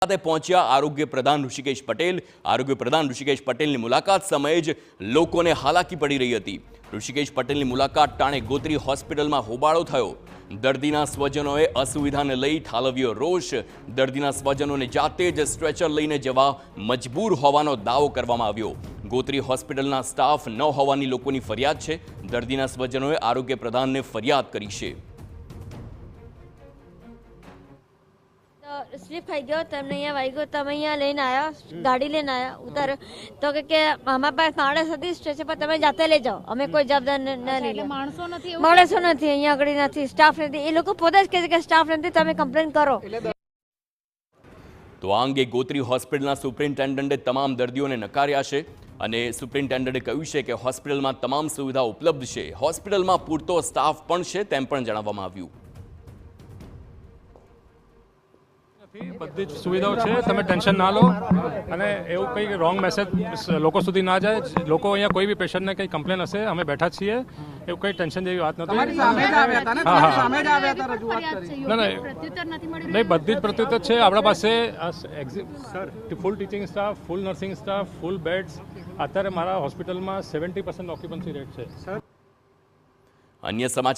ખાતે પહોંચ્યા આરોગ્ય પ્રધાન ઋષિકેશ પટેલ। આરોગ્ય પ્રધાન ઋષિકેશ પટેલની મુલાકાત સમયે જ લોકોને હાલાકી પડી રહી હતી। ઋષિકેશ પટેલની મુલાકાત ટાણે ગોત્રી હોસ્પિટલમાં હોબાળો થયો। દર્દીના સ્વજનોએ અસુવિધાને લઈ ઠાલવ્યો રોષ। દર્દીના સ્વજનોને જાતે જ સ્ટ્રેચર લઈને જવા મજબૂર હોવાનો દાવો કરવામાં આવ્યો। ગોત્રી હોસ્પિટલના સ્ટાફ ન હોવાની લોકોની ફરિયાદ છે। દર્દીના સ્વજનોએ આરોગ્ય પ્રધાનને ફરિયાદ કરી છે। સ્લીપ ખાઈ ગયો તમને અહીંયા વાગ્યો તમે અહીંયા લઈને આવ્યા ગાડી લઈને આવ્યા ઉતારો તો કે અમારા પાસે માણસ હતી સ્ટેશન પર તમે જાતે લઈ જાઓ અમે કોઈ જવાબદાર ન લઈએ માણસો નથી અહીંયા આગળ નથી સ્ટાફ નથી એ લોકો પોતે જ કહે છે કે સ્ટાફ નથી તમે કમ્પ્લેન કરો। તો આ અંગે ગોત્રી હોસ્પિટલના સુપ્રિન્ટેન્ડન્ટે તમામ દર્દીઓને નકાર્યા છે અને સુપ્રિન્ટેન્ડન્ટે કહ્યું છે કે હોસ્પિટલમાં તમામ સુવિધા ઉપલબ્ધ છે। હોસ્પિટલમાં પૂરતો સ્ટાફ પણ છે તેમ પણ જણાવવામાં આવ્યું। બધી જ સુવિધાઓ છે તમે ટેન્શન ના લો અને એવું કંઈ રોંગ મેસેજ લોકો સુધી ના જાય। લોકો અહીંયા કોઈ બી પેશન્ટને કંઈ કમ્પ્લેન હશે અમે બેઠા છીએ એવું કંઈ ટેન્શન જેવી વાત નથી। નહીં બધી જ પ્રત્યુત્તર છે આપણા પાસે ફૂલ ટીચિંગ સ્ટાફ ફૂલ નર્સિંગ સ્ટાફ ફૂલ બેડ્સ અત્યારે મારા હોસ્પિટલમાં 70% ઓક્યુપન્સી રેટ છે। અન્ય સમાચાર